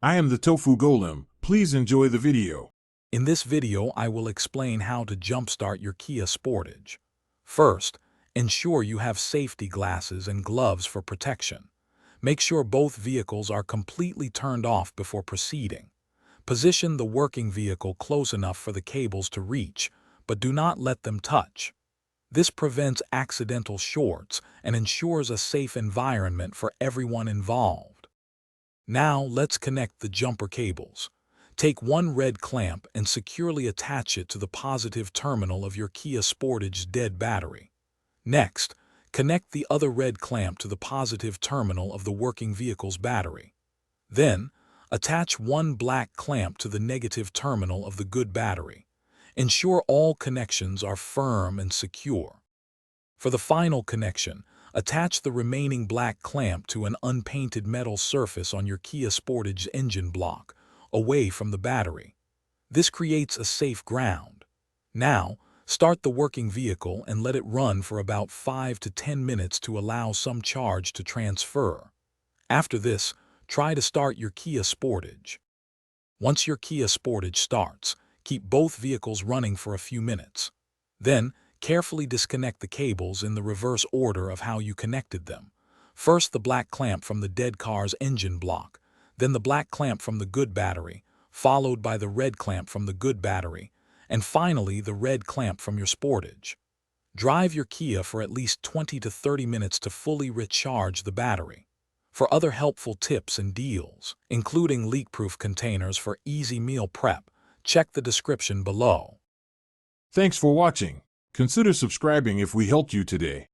I am the Tofu Golem. Please enjoy the video. In this video, I will explain how to jumpstart your Kia Sportage. First, ensure you have safety glasses and gloves for protection. Make sure both vehicles are completely turned off before proceeding. Position the working vehicle close enough for the cables to reach, but do not let them touch. This prevents accidental shorts and ensures a safe environment for everyone involved. Now let's connect the jumper cables. Take one red clamp and securely attach it to the positive terminal of your Kia Sportage's dead battery. Next, connect the other red clamp to the positive terminal of the working vehicle's battery. Then, attach one black clamp to the negative terminal of the good battery. Ensure all connections are firm and secure. For the final connection, attach the remaining black clamp to an unpainted metal surface on your Kia Sportage engine block, away from the battery. This creates a safe ground. Now, start the working vehicle and let it run for about 5 to 10 minutes to allow some charge to transfer. After this, try to start your Kia Sportage. Once your Kia Sportage starts, keep both vehicles running for a few minutes. Then, carefully disconnect the cables in the reverse order of how you connected them. First the black clamp from the dead car's engine block, then the black clamp from the good battery, followed by the red clamp from the good battery, and finally the red clamp from your Sportage. Drive your Kia for at least 20 to 30 minutes to fully recharge the battery. For other helpful tips and deals, including leak-proof containers for easy meal prep, check the description below. Thanks for watching. Consider subscribing if we helped you today.